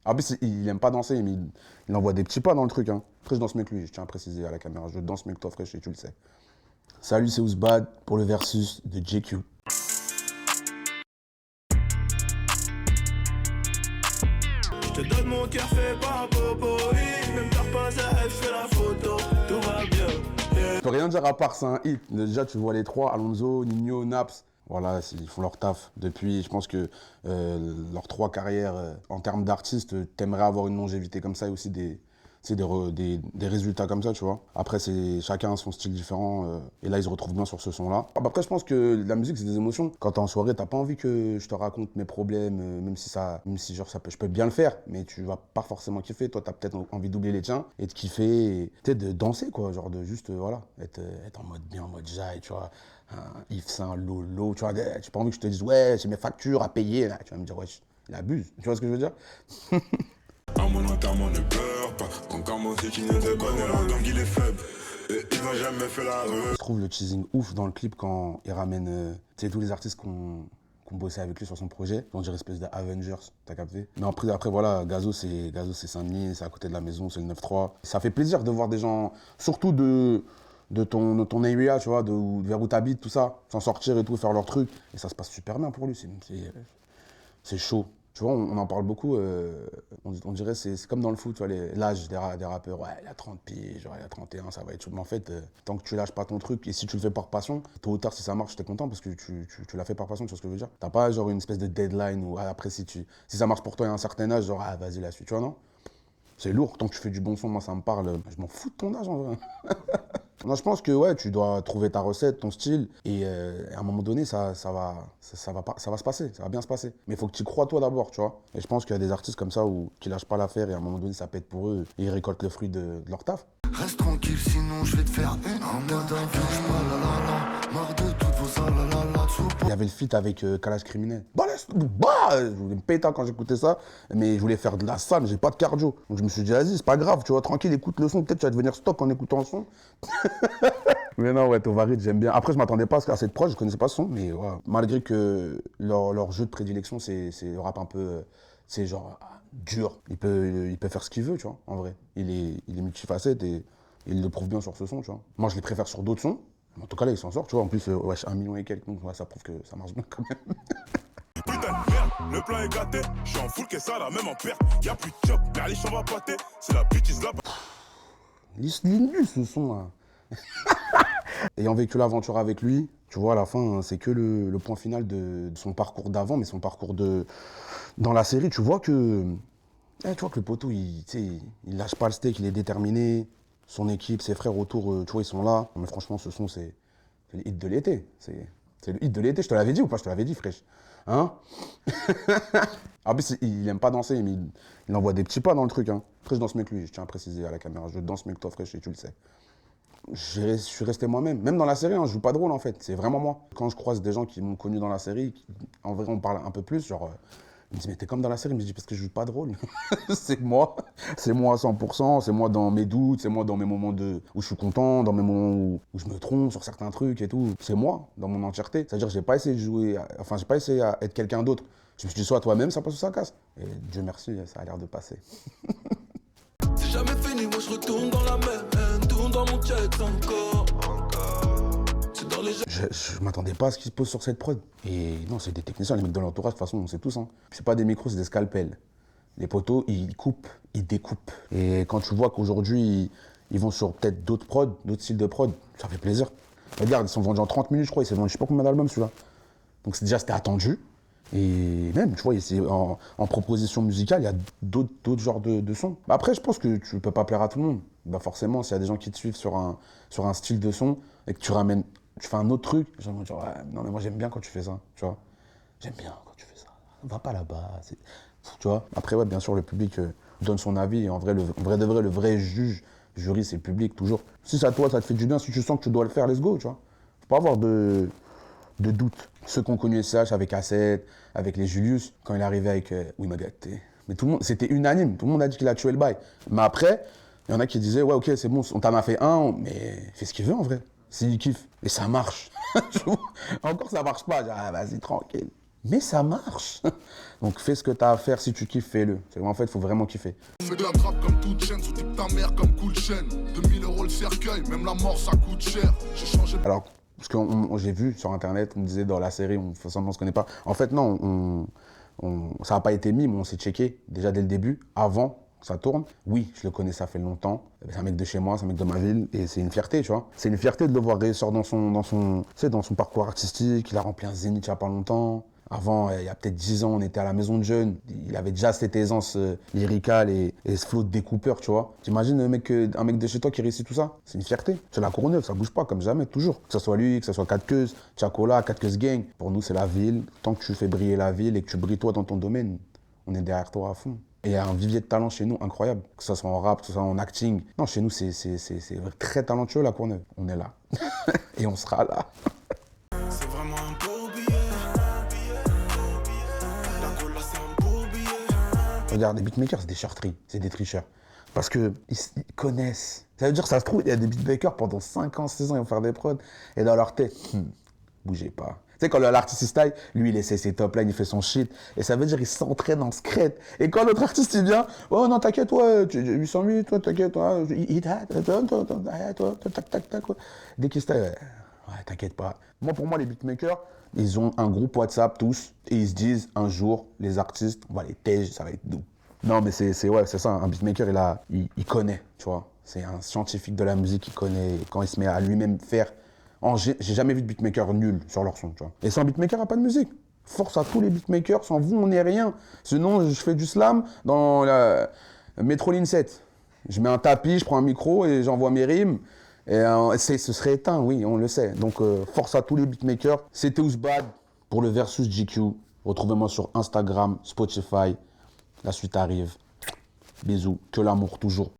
En plus, il aime pas danser, mais il envoie des petits pas dans le truc. Hein. Après, je danse mieux que lui, je tiens à préciser à la caméra. Je danse mieux que toi, fraîche, et tu le sais. Salut, c'est Ouzbad pour le versus de JQ. Je te donne mon cœur fait par un popo, oui. Même t'as pas ça, je fais la photo. Tout va bien. Je peux rien dire à part c'est un hit. Déjà, tu vois les trois, Alonso, Nino, Naps. Voilà, ils font leur taf. Depuis, je pense que leurs trois carrières, en termes d'artistes, t'aimerais avoir une longévité comme ça et aussi des résultats comme ça, tu vois. Après, chacun a son style différent et là, ils se retrouvent bien sur ce son-là. Après, je pense que la musique, c'est des émotions. Quand t'es en soirée, t'as pas envie que je te raconte mes problèmes, même si genre, je peux bien le faire, mais tu vas pas forcément kiffer. Toi, t'as peut-être envie d'oublier les tiens et de kiffer, et peut-être de danser, quoi. Genre de juste, voilà, être en mode bien, en mode jaille, tu vois. Yves Saint, Lolo, tu vois. J'ai pas envie que je te dise, ouais, j'ai mes factures à payer. Là. Tu vas me dire, ouais, il abuse. Tu vois ce que je veux dire? À mon enterrement, ne pleure pas. Ton karma, c'est qui ne te connaît pas. Donc il est faible. Et il n'a jamais fait la Je trouve le teasing ouf dans le clip quand il ramène tous les artistes qu'on bossé avec lui sur son projet. On dirait espèce d'Avengers, t'as capté? Mais après voilà, Gazo c'est Saint-Denis, c'est à côté de la maison, c'est le 9-3. Ça fait plaisir de voir des gens, surtout de ton area, tu vois, vers où t'habites, tout ça, s'en sortir et tout, faire leur truc. Et ça se passe super bien pour lui, c'est chaud. Tu vois, on en parle beaucoup, on dirait c'est comme dans le foot, tu vois, l'âge des rappeurs, ouais, il a 30 piges, il a 31, ça va être chaud. Mais en fait, tant que tu lâches pas ton truc, et si tu le fais par passion, tôt ou tard, si ça marche, t'es content parce que tu l'as fait par passion, tu vois ce que je veux dire. T'as pas genre une espèce de deadline où après, si ça marche pour toi à un certain âge, genre, ah, vas-y, la suite, tu vois, non? C'est lourd, tant que tu fais du bon son, moi ça me parle, je m'en fous de ton âge en vrai. Non, je pense que ouais, tu dois trouver ta recette, ton style, et à un moment donné, ça va se passer, ça va bien se passer. Mais il faut que tu y crois toi d'abord, tu vois. Et je pense qu'il y a des artistes comme ça qui lâchent pas l'affaire et à un moment donné, ça pète pour eux et ils récoltent le fruit de leur taf. Reste tranquille, sinon je vais te faire une en mode avion. Marre de toutes vos la Il y avait le feat avec Kalash Criminel. Je voulais me péter quand j'écoutais ça, mais je voulais faire de la salle, j'ai pas de cardio. Donc je me suis dit, vas-y, c'est pas grave, tu vois, tranquille, écoute le son, peut-être tu vas devenir stock en écoutant le son. Mais non, ouais, Tovarid, j'aime bien. Après, je m'attendais pas à cette prod, je connaissais pas ce son, mais ouais. Malgré que leur jeu de prédilection, c'est le rap un peu, c'est genre dur. Il peut faire ce qu'il veut, tu vois, en vrai. Il est multifacette et il le prouve bien sur ce son, tu vois. Moi, je les préfère sur d'autres sons. En tout cas, là, il s'en sort, tu vois. En plus, wesh, 1 million et quelques, donc ouais, ça prouve que ça marche bien quand même. Putain de merde, le plan est gâté. Je suis en full que ça, là, même en perte. Y'a plus de job, mais allez, on va pâter. C'est la bêtise là. Nul ce son là. Ayant vécu l'aventure avec lui, tu vois, à la fin, hein, c'est que le point final de son parcours d'avant, mais son parcours dans la série, tu vois que le poteau, il lâche pas le steak, il est déterminé. Son équipe, ses frères autour, tu vois, ils sont là. Mais franchement, ce son, c'est le hit de l'été. C'est le hit de l'été. Je te l'avais dit ou pas? Je te l'avais dit, fraîche. Hein? En plus, il aime pas danser, mais il envoie des petits pas dans le truc. Hein. Après, je danse mieux que lui, je tiens à préciser à la caméra. Je danse mieux que toi, fraîche, et tu le sais. Je suis resté moi-même. Même dans la série, hein, je joue pas de rôle en fait. C'est vraiment moi. Quand je croise des gens qui m'ont connu dans la série, en vrai, on parle un peu plus. Genre, ils me disent, mais t'es comme dans la série. Je me dis, parce que je joue pas de rôle. C'est moi. C'est moi à 100%. C'est moi dans mes doutes. C'est moi dans mes moments où je suis content. Dans mes moments où je me trompe sur certains trucs et tout. C'est moi dans mon entièreté. C'est-à-dire, j'ai pas essayé de jouer. Enfin, j'ai pas essayé à être quelqu'un d'autre. Je me suis dit, soit toi-même, ça passe ou ça casse. Et Dieu merci, ça a l'air de passer. C'est jamais fini, moi je retourne dans la même. Tourne dans mon jet encore. C'est dans les. Je m'attendais pas à ce qu'ils se posent sur cette prod. Et non, c'est des techniciens, les mecs de l'entourage, de toute façon, on sait tous. Hein. C'est pas des micros, c'est des scalpels. Les poteaux, ils coupent, ils découpent. Et quand tu vois qu'aujourd'hui, ils vont sur peut-être d'autres prods, d'autres styles de prod, ça fait plaisir. Regarde, ils sont vendus en 30 minutes, je crois. Ils s'est vendu je sais pas combien d'albums, celui-là. Donc déjà, c'était attendu. Et même, tu vois, en proposition musicale, il y a d'autres genres de sons. Après, je pense que tu peux pas plaire à tout le monde. Bah forcément, s'il y a des gens qui te suivent sur un style de son et que tu fais un autre truc, les gens vont dire, ouais, non mais moi j'aime bien quand tu fais ça, tu vois. J'aime bien quand tu fais ça. Va pas là-bas. Tu vois. Après, ouais, bien sûr, le public donne son avis. Et en vrai, le vrai jury, c'est le public, toujours. Si ça, toi, ça te fait du bien, si tu sens que tu dois le faire, let's go, tu vois. Faut pas avoir de doute. Ceux qui ont connu SCH avec A7, avec les Julius, quand il est arrivé avec Oui, m'a gâté. Mais tout le monde, c'était unanime. Tout le monde a dit qu'il a tué le bail. Mais après, il y en a qui disaient, ouais, ok, c'est bon, on t'en a fait un, mais fais ce qu'il veut en vrai. S'il kiffe. Et ça marche. Encore, ça marche pas. Ah, vas-y, tranquille. Mais ça marche. Donc fais ce que t'as à faire, si tu kiffes, fais-le. En fait, il faut vraiment kiffer. Fais de la trappe comme toute chaîne, sous-type ta mère comme cool chaîne. 2000 € le cercueil, même la mort ça coûte cher. J'ai changé. Alors, parce que j'ai vu sur internet, on me disait dans la série, on fait semblant qu'on se connaît pas. En fait, non, ça n'a pas été mis, mais on s'est checké déjà dès le début, avant que ça tourne. Oui, je le connais, ça fait longtemps. C'est un mec de chez moi, c'est un mec de ma ville, et c'est une fierté, tu vois. C'est une fierté de le voir réussir dans son parcours artistique. Il a rempli un zénith il n'y a pas longtemps. Avant, il y a peut-être 10 ans, on était à la maison de jeunes. Il avait déjà cette aisance lyricale et ce flow de découpeur, tu vois. T'imagines un mec de chez toi qui réussit tout ça? C'est une fierté. C'est la Courneuve, ça bouge pas comme jamais, toujours. Que ce soit lui, que ce soit 4 Queues, Chacola, 4 Queues Gang. Pour nous, c'est la ville. Tant que tu fais briller la ville et que tu brilles toi dans ton domaine, on est derrière toi à fond. Et il y a un vivier de talent chez nous incroyable. Que ce soit en rap, que ce soit en acting. Non, chez nous, c'est très talentueux, la Courneuve. On est là. Et on sera là. C'est vraiment un beau billet. La cola, c'est un beau billet. Regarde, les beatmakers, c'est des chartries, c'est des tricheurs. Parce qu'ils connaissent. Ça veut dire que ça se trouve, il y a des beatmakers pendant 5 ans, 6 ans, ils vont faire des prods. Et dans leur tête, bougez pas. Tu sais, quand l'artiste il style, lui, il essaie ses top lines, il fait son shit. Et ça veut dire qu'il s'entraîne en secret. Et quand l'autre artiste, il vient, oh non, t'inquiète, toi, 808, toi, t'inquiète, toi, tac. Dès qu'il style, ouais, t'inquiète pas. Pour moi, les beatmakers, ils ont un groupe WhatsApp tous. Et ils se disent, un jour, les artistes, on va les tège, ça va être doux. Non, mais c'est ça. Un beatmaker, il connaît, tu vois. C'est un scientifique de la musique, il connaît. Quand il se met à lui-même faire. J'ai jamais vu de beatmaker nul sur leur son, tu vois. Et sans beatmaker, il n'y a pas de musique. Force à tous les beatmakers, sans vous, on n'est rien. Sinon, je fais du slam dans la Metro Line 7. Je mets un tapis, je prends un micro et j'envoie mes rimes. Et ce serait éteint, oui, on le sait. Donc, force à tous les beatmakers. C'était Ousbad pour le Versus GQ. Retrouvez-moi sur Instagram, Spotify. La suite arrive. Bisous, que l'amour toujours.